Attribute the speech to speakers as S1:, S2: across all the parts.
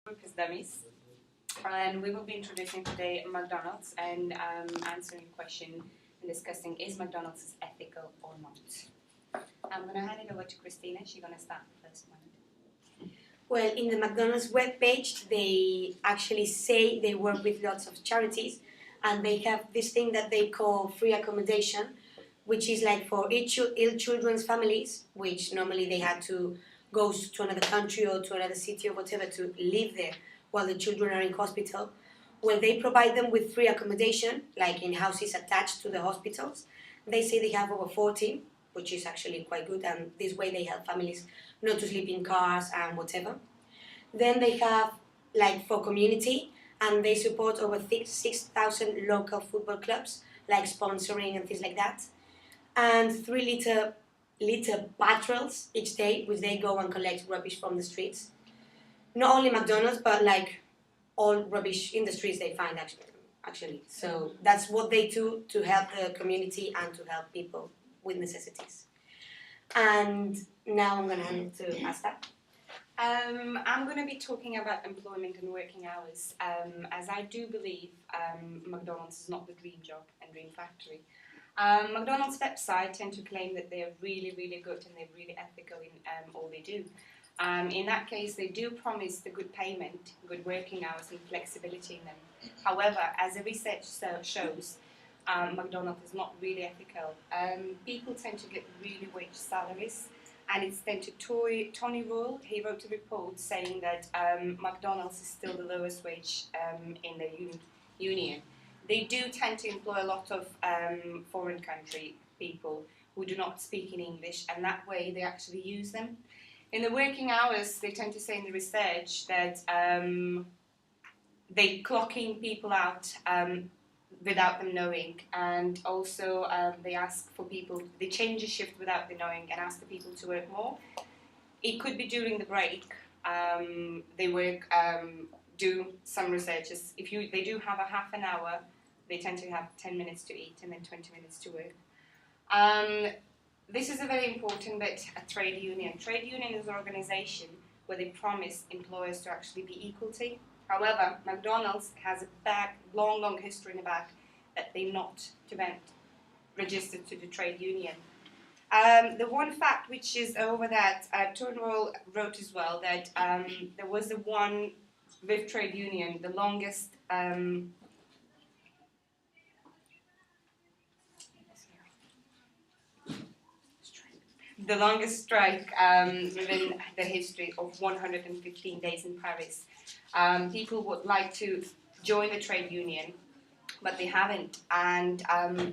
S1: Group is Dummies, and we will be introducing today McDonald's and answering the question and discussing is McDonald's ethical or not. I'm going to hand it over to Christina. She's going to start the first one.
S2: Well, in the McDonald's webpage, they actually say they work with lots of charities, and they have this thing that they call free accommodation, which is like for ill children's families, which normally they had to go to another country or to another city or whatever to live there while the children are in hospital. Well, they provide them with free accommodation, like in houses attached to the hospitals. They say they have over 14, which is actually quite good, and this way they help families not to sleep in cars and whatever. Then they have, like, for community, and they support over 6,000 local football clubs, like sponsoring and things like that. And 3-liter patrols each day, which they go and collect rubbish from the streets. Not only McDonald's, but like all rubbish in the streets they find actually. So that's what they do to help the community and to help people with necessities. And now I'm going to hand it to Asta.
S1: I'm going to be talking about employment and working hours, as I do believe McDonald's is not the dream job and dream factory. McDonald's website tend to claim that they're really, really good and they're really ethical in all they do. In that case, they do promise the good payment, good working hours and flexibility in them. However, as the research shows, McDonald's is not really ethical. People tend to get really wage salaries, and it's tend to Tony Rule. He wrote a report saying that McDonald's is still the lowest wage in the union. They do tend to employ a lot of foreign country people who do not speak in English, and that way they actually use them. In the working hours, they tend to say in the research that they clocking people out without them knowing, and also they ask for people, they change the shift without them knowing and ask the people to work more. It could be during the break. They work, do some researches. They do have a half an hour, they tend to have 10 minutes to eat and then 20 minutes to work. This is a very important bit, a trade union. Trade union is an organization where they promise employers to actually be equality. However, McDonald's has a long history in the back that they're not registered to the trade union. The one fact which is over that, Turnwell wrote as well that there was the one with trade union, the longest strike within the history of 115 days in Paris. People would like to join the trade union, but they haven't. And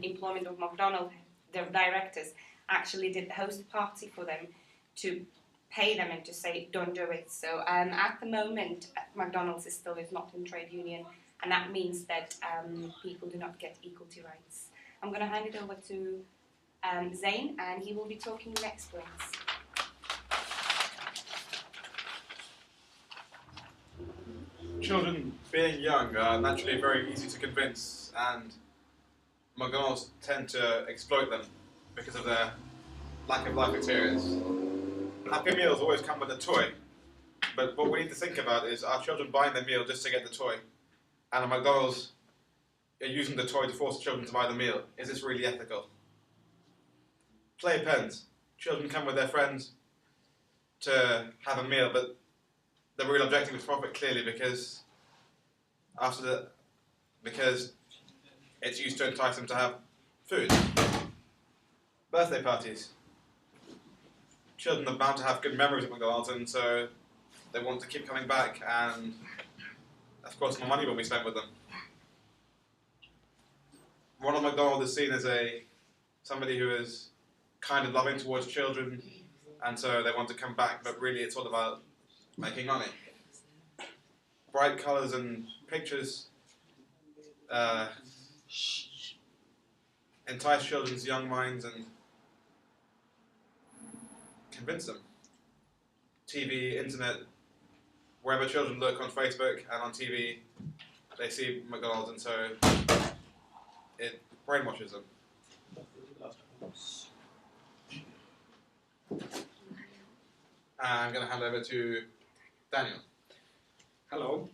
S1: Employment of McDonald's, their directors, actually did host a party for them to pay them and to say, don't do it. So at the moment, McDonald's is not in trade union, and that means that people do not get equality rights. I'm going to hand it over to Zain, and he will be talking next, please.
S3: Children, being young, are naturally very easy to convince, and McDonald's tend to exploit them because of their lack of life experience. Happy Meals always come with a toy, but what we need to think about is, are children buying the meal just to get the toy? And at McDonald's are using the toy to force children to buy the meal. Is this really ethical? Playpens. Children come with their friends to have a meal, but the real objective is profit, clearly, because it's used to entice them to have food. Birthday parties. Children are bound to have good memories of McDonald's, and so they want to keep coming back, and of course more money will be spent with them. Ronald McDonald is seen as somebody who is kind and loving towards children, and so they want to come back, but really it's all about making money. Bright colours and pictures entice children's young minds and convince them. TV, internet, wherever children look on Facebook and on TV, they see McDonald's, and so it brainwashes them. I'm going to hand over to Daniel.
S4: Hello.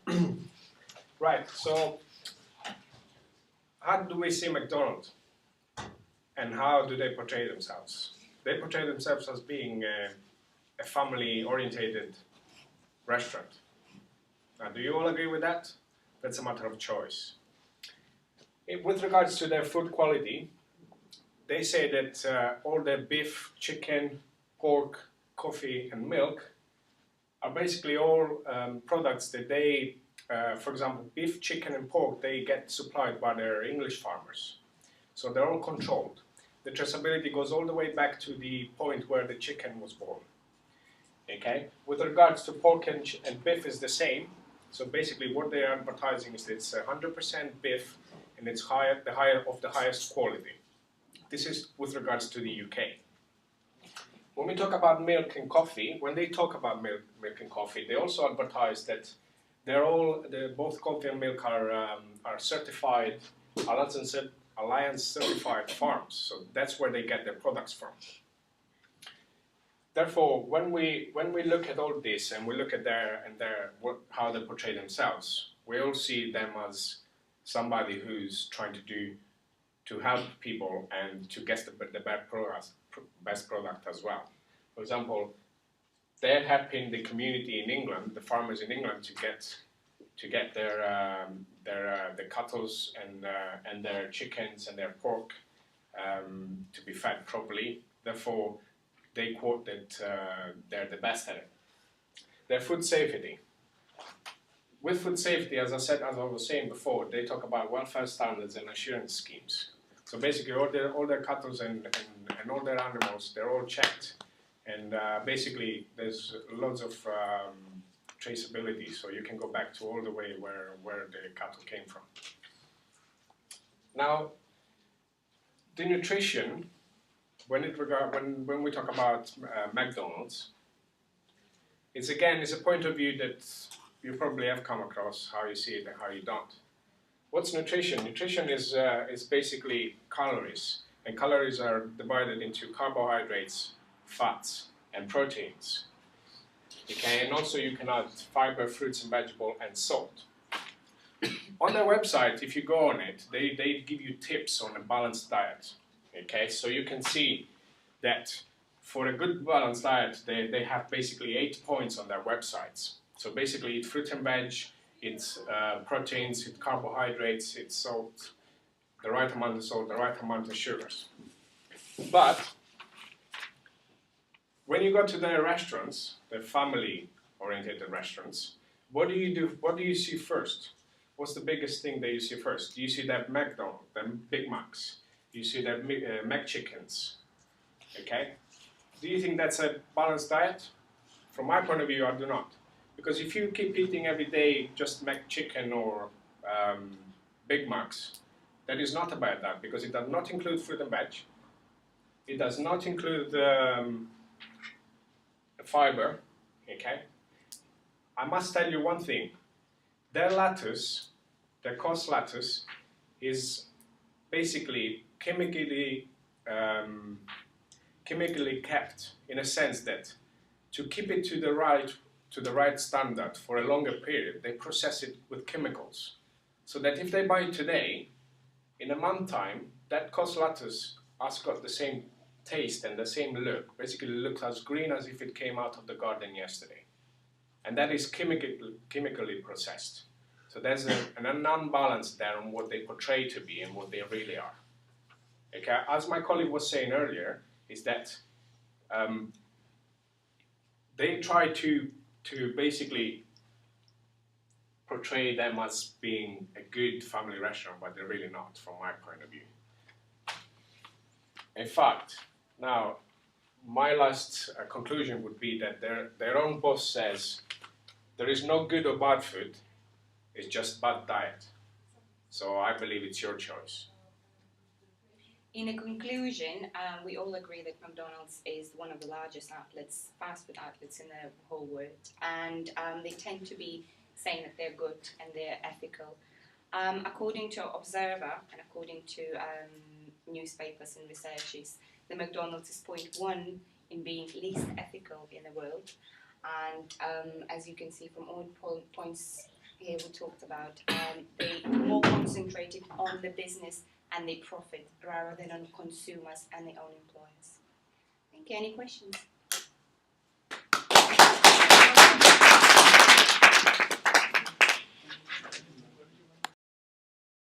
S4: Right, so how do we see McDonald's and how do they portray themselves? They portray themselves as being a family-orientated restaurant. Now, do you all agree with that? That's a matter of choice. With regards to their food quality, they say that all their beef, chicken, pork, coffee, and milk are basically all products that they, for example, beef, chicken, and pork, they get supplied by their English farmers. So they're all controlled. The traceability goes all the way back to the point where the chicken was born. Okay. With regards to pork and beef is the same. So basically, what they are advertising is it's 100% beef, and it's the highest quality. This is with regards to the UK. When we talk about milk and coffee, when they talk about milk and coffee, they also advertise that both coffee and milk are certified, Alliance certified farms. So that's where they get their products from. Therefore, when we look at all this and we look at how they portray themselves, we all see them as somebody who's trying to help people and to get the best product as well. For example, they're helping the community in England, the farmers in England, to get their cattle and their chickens and their pork to be fed properly. Therefore, they quote that they're the best at it. Their food safety. With food safety, as I was saying before, they talk about welfare standards and assurance schemes. So basically, all their cattle and all their animals, they're all checked, and basically, there's lots of traceability. So you can go back to all the way where the cattle came from. Now, the nutrition. When we talk about McDonald's, it's a point of view that you probably have come across, how you see it and how you don't. What's nutrition? Nutrition is basically calories, and calories are divided into carbohydrates, fats, and proteins. Okay, and also you can add fiber, fruits and vegetables, and salt. On their website, if you go on it, they give you tips on a balanced diet. Okay, so you can see that for a good balanced diet, they have basically 8 points on their websites. So basically, it's fruit and veg, it's proteins, it's carbohydrates, it's salt, the right amount of salt, the right amount of sugars. But when you go to their restaurants, their family-oriented restaurants, what do you do? What do you see first? What's the biggest thing that you see first? Do you see that McDonald's, the Big Macs? You see that McChickens, okay? Do you think that's a balanced diet? From my point of view, I do not. Because if you keep eating every day just McChicken or Big Macs, that is not a bad diet because it does not include fruit and veg. It does not include fiber, okay? I must tell you one thing. Their lettuce, their coarse lettuce, is basically chemically kept in a sense that to keep it to the right standard for a longer period, they process it with chemicals. So that if they buy it today, in a month time, that coarse lettuce has got the same taste and the same look. Basically, it looks as green as if it came out of the garden yesterday. And that is chemically processed. So there's an unbalance there on what they portray to be and what they really are. Okay, as my colleague was saying earlier, is that they try to basically portray them as being a good family restaurant, but they're really not, from my point of view. In fact, now, my last conclusion would be that their own boss says there is no good or bad food, it's just bad diet. So I believe it's your choice.
S1: In a conclusion, we all agree that McDonald's is one of the largest fast food outlets in the whole world, and they tend to be saying that they're good and they're ethical. According to Observer and according to newspapers and researches, the McDonald's is 0.1 in being least ethical in the world, and as you can see from all points here we talked about. They more concentrated on the business and the profit rather than on consumers and their own employers. Thank you. Any questions?